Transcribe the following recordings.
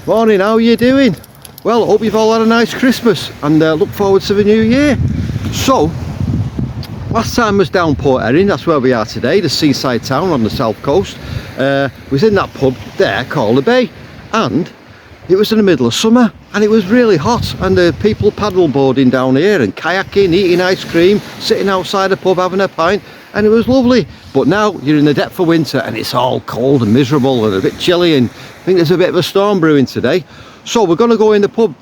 Morning, how are you doing? Well, hope you've all had a nice Christmas and look forward to the new year. So, last time was down Port Erin, that's where we are today, the seaside town on the south coast. Was in that pub there called the Bay, and it was in the middle of summer and it was really hot, and the people paddleboarding down here and kayaking, eating ice cream, sitting outside the pub having a pint, and it was lovely. But now you're in the depth of winter and it's all cold and miserable and a bit chilly, and I think there's a bit of a storm brewing today. So we're going to go in the pub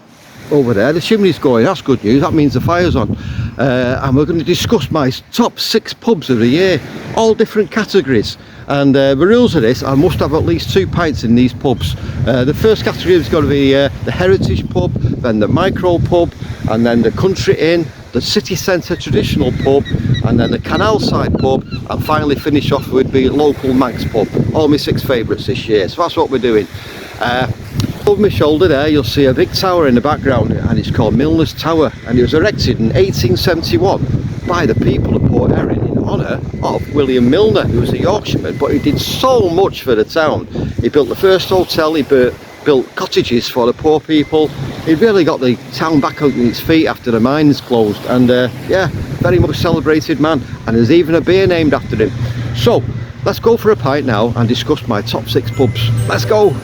over there. The chimney's going, that's good news, that means the fire's on. And we're going to discuss my top 6 pubs of the year, all different categories. And the rules of this, I must have at least 2 pints in these pubs. The first category is going to be the Heritage Pub, then the Micro Pub, and then the Country Inn, the City Centre Traditional Pub, and then the Canalside Pub, and finally finish off with the local Manx Pub. All my 6 favourites this year, so that's what we're doing. Over my shoulder there you'll see a big tower in the background, and it's called Milner's Tower, and it was erected in 1871 by the people of Port Erin in honour of William Milner, who was a Yorkshireman, but he did so much for the town. He built the first hotel, he built cottages for the poor people. He really got the town back on its feet after the mines closed, and yeah, very much celebrated man, and there's even a beer named after him. So let's go for a pint now and discuss my top 6 pubs. Let's go!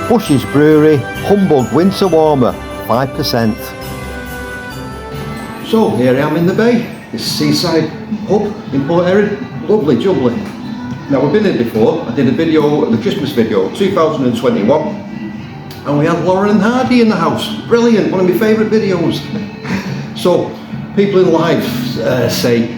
Bushies Brewery Humbug Winter Warmer, 5%. So here I am in the Bay, this seaside pub in Port Erin, lovely jubbly. Now we've been here before, I did a video, the Christmas video, 2021, and we had Lauren and Hardy in the house, brilliant, one of my favourite videos. So people in life say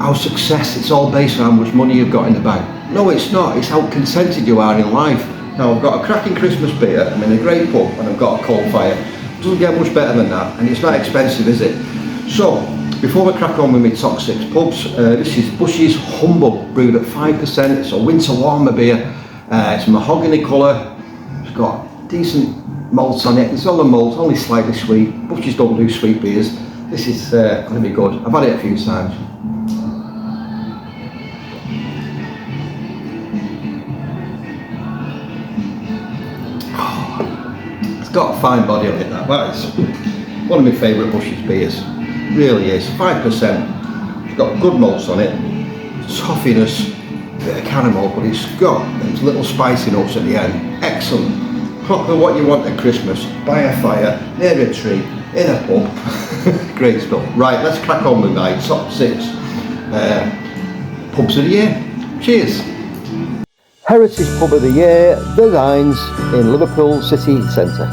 our success, it's all based on how much money you've got in the bank. No, it's not, it's how contented you are in life. Now I've got a cracking Christmas beer, I'm in a great pub, and I've got a coal fire. Doesn't get much better than that, and it's not expensive, is it? So, before we crack on with my top 6 pubs, this is Bushy's Humbug, brewed at 5%. It's a winter warmer beer. It's mahogany colour. It's got decent malts on it. It's all the malt, only slightly sweet. Bushy's don't do sweet beers. This is going to be good. I've had it a few times. Got a fine body on it, that is one of my favourite Bushies beers, really is. 5%, it's got good malts on it, toffiness, bit of caramel, but it's got those little spicy notes at the end. Excellent, proper what you want at Christmas, by a fire, near a tree, in a pub. Great stuff. Right, let's crack on with my top 6 pubs of the year. Cheers. Heritage Pub of the Year, The Vines in Liverpool City Centre.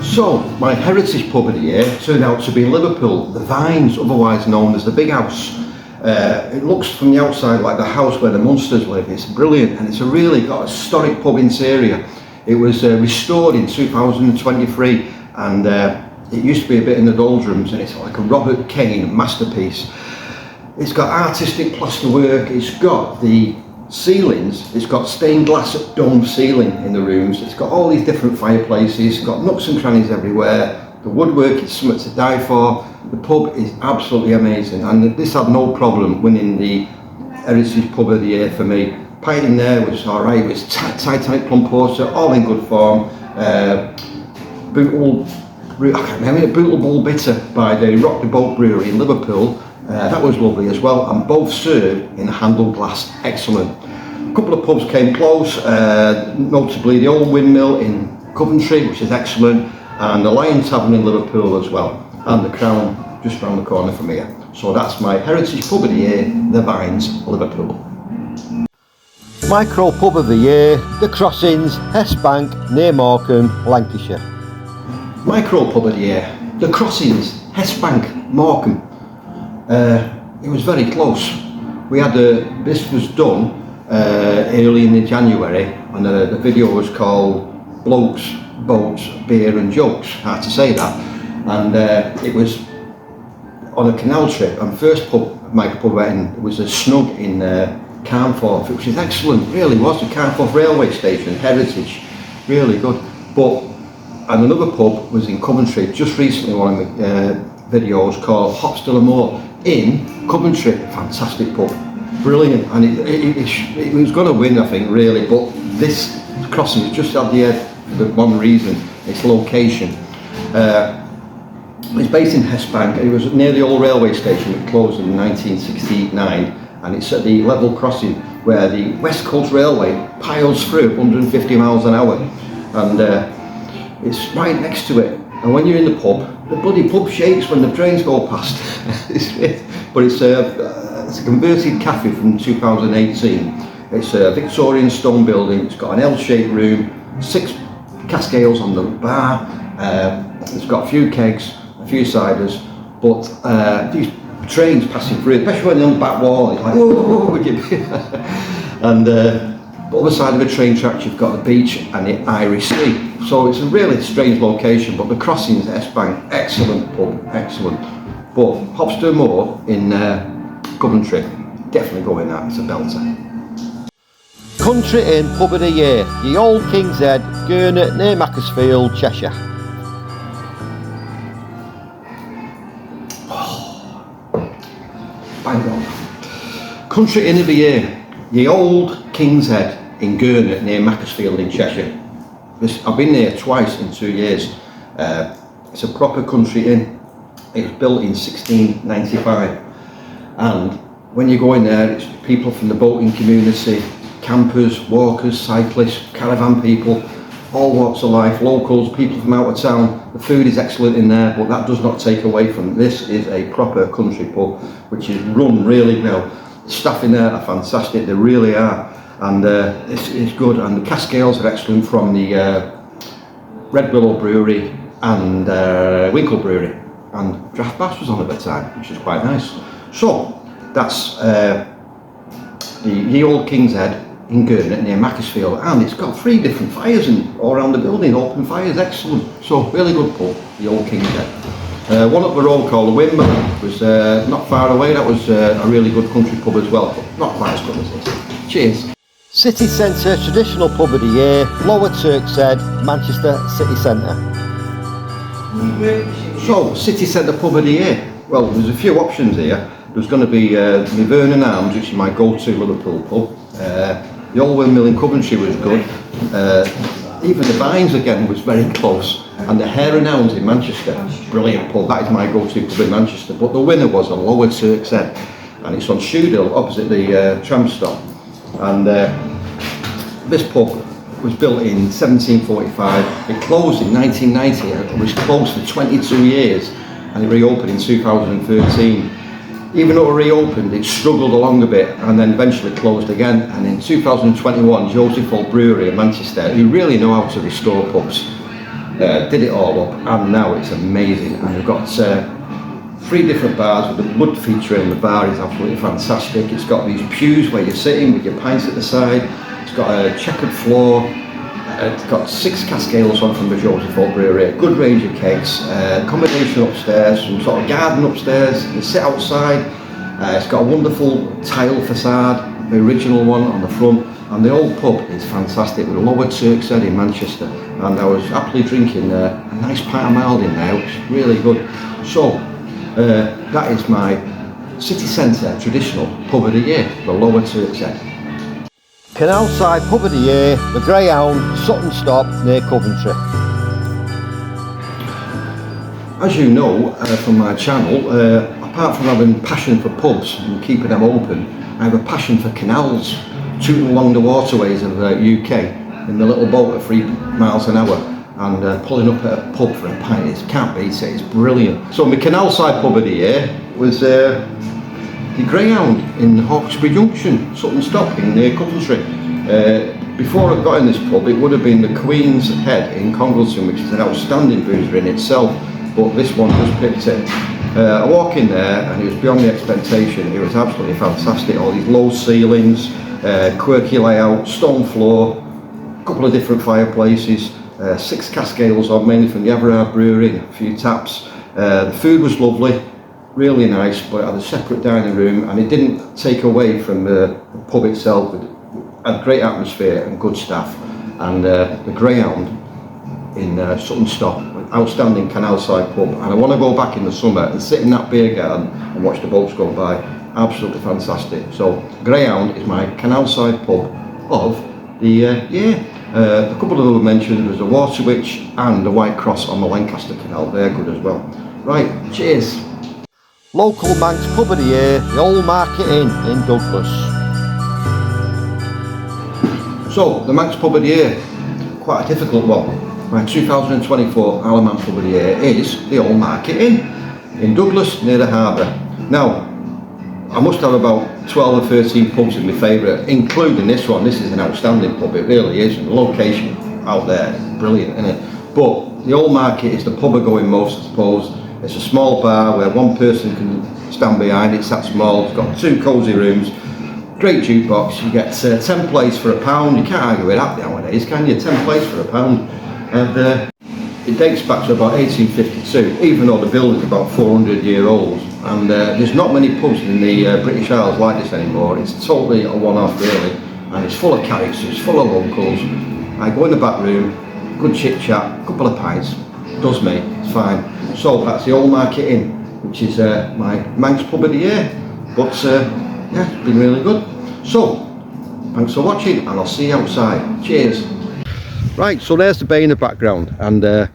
So, my Heritage Pub of the Year turned out to be Liverpool, The Vines, otherwise known as the Big House. It looks from the outside like the house where the Munsters live. It's brilliant, and it's really got a historic pub interior. It was restored in 2023, and it used to be a bit in the doldrums, and it's like a Robert Kane masterpiece. It's got artistic plasterwork, it's got the ceilings, it's got stained glass dome ceiling in the rooms, it's got all these different fireplaces, it's got nooks and crannies everywhere, the woodwork is something to die for, the pub is absolutely amazing, and this had no problem winning the Heritage Pub of the Year for me. Pint in there was alright, it was Titanic plum porter, all in good form, Bootle Bull Bitter by the Rock the Boat Brewery in Liverpool. That was lovely as well, and both served in handled glass, excellent. A couple of pubs came close, notably the Old Windmill in Coventry, which is excellent, and the Lion Tavern in Liverpool as well, and the Crown just round the corner from here. So that's my Heritage Pub of the Year, The Vines, Liverpool. Micro Pub of the Year, The Crossings, Hess Bank, near Morecambe, Lancashire. Micro Pub of the Year, The Crossings, Hess Bank, Morecambe. It was very close. We had this was done early in January, and the video was called Blokes boats, beer and jokes, hard to say that. And it was on a canal trip, and first pub Michael Pub went in, it was a snug in Carnforth, which is excellent, really was, the Carnforth railway station, heritage, really good. And another pub was in Coventry, just recently one of the videos called Hopstill and More in Coventry, fantastic pub, brilliant, and it was going to win, I think, really, but this crossing is just at the edge for one reason, its location. It's based in Hesbank. It was near the old railway station, it closed in 1969, and it's at the level crossing where the West Coast Railway piles through 150 miles an hour, and it's right next to it. And when you're in the pub, the bloody pub shakes when the trains go past. But it's a converted cafe from 2018. It's a Victorian stone building. It's got an L-shaped room, 6 cask ales on the bar. It's got a few kegs, a few ciders, but these trains passing through, especially when they're on the back wall, it's like, whoa, and but other side of the train tracks you've got the beach and the Irish Sea. So it's a really strange location, but the crossings, S-Bank, excellent pub, excellent. But Hopstill and More in Coventry, definitely go in that, it's a belter. Country Inn Pub of the Year, the Old King's Head, Gurnet, near Macclesfield, Cheshire. Bang on. Country Inn of the Year, the Old King's Head in Gurnet near Macclesfield in Cheshire. I've been there twice in 2 years. It's a proper country inn. It was built in 1695, and when you go in there, it's people from the boating community, campers, walkers, cyclists, caravan people, all walks of life, locals, people from out of town. The food is excellent in there, but that does not take away from this is a proper country pub which is run really well. The staff in there are fantastic, they really are, and it's good, and the cask ales are excellent from the Red Willow Brewery and Winkle Brewery, and Draft Bass was on at the time, which is quite nice. So that's the Old King's Head in Gurnet near Macclesfield, and it's got 3 different fires all around the building, open fires, excellent. So really good pub, the Old King's Head. One up the road called the Windmill was not far away. That was a really good country pub as well, but not quite as good as this. Cheers. City Centre Traditional Pub of the Year, Lower Turkshead, Manchester City Centre. So, City Centre Pub of the Year. Well, there's a few options here. There's going to be the Vernon Arms, which is my go-to Liverpool pub. The Old Windmill in Coventry was good. Even the Vines again was very close. And the Hare and Hounds in Manchester, brilliant pub. That is my go-to pub in Manchester. But the winner was a Lower Turkshead, and it's on Shoehill opposite the tram stop. And this pub was built in 1745. It closed in 1990. It was closed for 22 years, and it reopened in 2013. Even though it reopened, it struggled along a bit, and then eventually closed again. And in 2021, Joseph Old Brewery in Manchester, who really know how to restore pubs, did it all up, and now it's amazing. And we've got 3 different bars with the wood feature in the bar is absolutely fantastic. It's got these pews where you're sitting with your pints at the side. It's got a checkered floor. It's got 6 cask ales on from the Joseph Old Brewery, a good range of kegs, accommodation upstairs, some sort of garden upstairs. You sit outside. It's got a wonderful tile facade, the original one on the front, and the old pub is fantastic with a Lower Turkshead in Manchester. And I was happily drinking a nice pint of mild in there, which is really good. So that is my City Centre Traditional Pub of the Year, the Lower Turkshead. Canalside Pub of the Year, the Greyhound, Sutton Stop near Coventry. As you know from my channel, apart from having passion for pubs and keeping them open, I have a passion for canals, tooting along the waterways of the UK in the little boat at 3 miles an hour, and pulling up at a pub for a pint. It can't beat it, it's brilliant. So my Canalside Pub of the Year was the Greyhound in Hawkesbury Junction, Sutton Stop in near Coventry. Before I got in this pub, it would have been the Queen's Head in Congleton, which is an outstanding boozer in itself, but this one just picked it. I walk in there and it was beyond the expectation. It was absolutely fantastic. All these low ceilings, quirky layout, stone floor, a couple of different fireplaces, 6 cask ales on, mainly from the Everard Brewery, a few taps. The food was lovely, really nice, but it had a separate dining room, and it didn't take away from the pub itself. It had great atmosphere and good staff, and the Greyhound in Sutton Stop, outstanding Canalside Pub, and I want to go back in the summer and sit in that beer garden and watch the boats go by. Absolutely fantastic. So Greyhound is my Canalside Pub of the year. A couple of other mentions, there's a Water Witch and the White Cross on the Lancaster Canal, they're good as well. Right, cheers. Local Manx Pub of the year, the Old Market Inn in Douglas. So, the Manx Pub of the year, quite a difficult one. My 2024 Alaman Pub of the year is the Old Market Inn in Douglas near the harbour. Now, I must have about 12 or 13 pubs in my favourite, including this one. This is an outstanding pub, it really is, and the location out there is brilliant, isn't it? But the Old Market is the pub I go in most, I suppose. It's a small bar where one person can stand behind, it's that small, it's got 2 cosy rooms, great jukebox, you get 10 plates for £1, you can't argue with that nowadays, can you? 10 plates for £1, and it dates back to about 1852, even though the building's about 400 years old, and there's not many pubs in the British Isles like this anymore. It's totally a one-off really, and it's full of characters, full of locals. I go in the back room, good chit chat, couple of pints, does me, it's fine. So that's the Old Market Inn, which is my Manx Pub of the year, but yeah, it's been really good. So, thanks for watching, and I'll see you outside. Cheers. Right, so there's the bay in the background, and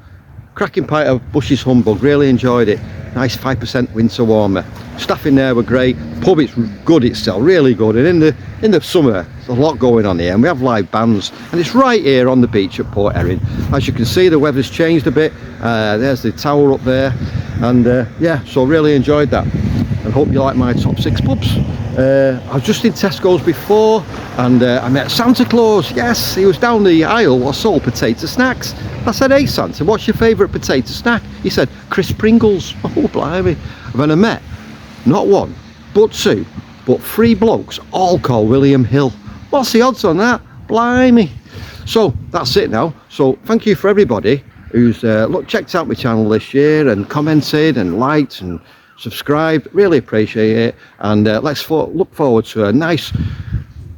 cracking pint of Bushies Humbug, really enjoyed it. Nice 5% winter warmer. Staff in there were great. Pub, it's good itself, really good. And in the summer, there's a lot going on here, and we have live bands. And it's right here on the beach at Port Erin. As you can see, the weather's changed a bit. There's the tower up there, and yeah, so really enjoyed that. And hope you like my top 6 pubs. I was just in Tesco's before, and I met Santa Claus. Yes, he was down the aisle, I sold potato snacks. I said, hey Santa, what's your favourite potato snack? He said, crisp Pringles. Oh blimey. And then I met not 1 but 2 but 3 blokes, all called William Hill. What's the odds on that? Blimey. So that's it now. So thank you for everybody who's checked out my channel this year and commented and liked and subscribed. Really appreciate it, and let's look forward to a nice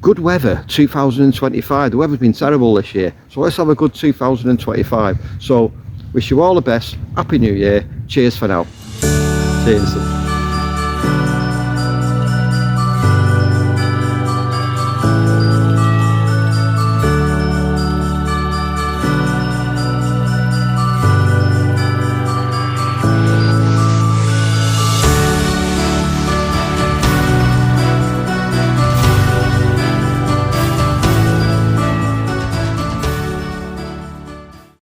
good weather 2025. The weather's been terrible this year, so let's have a good 2025. So wish you all the best. Happy New Year. Cheers for now. Cheers.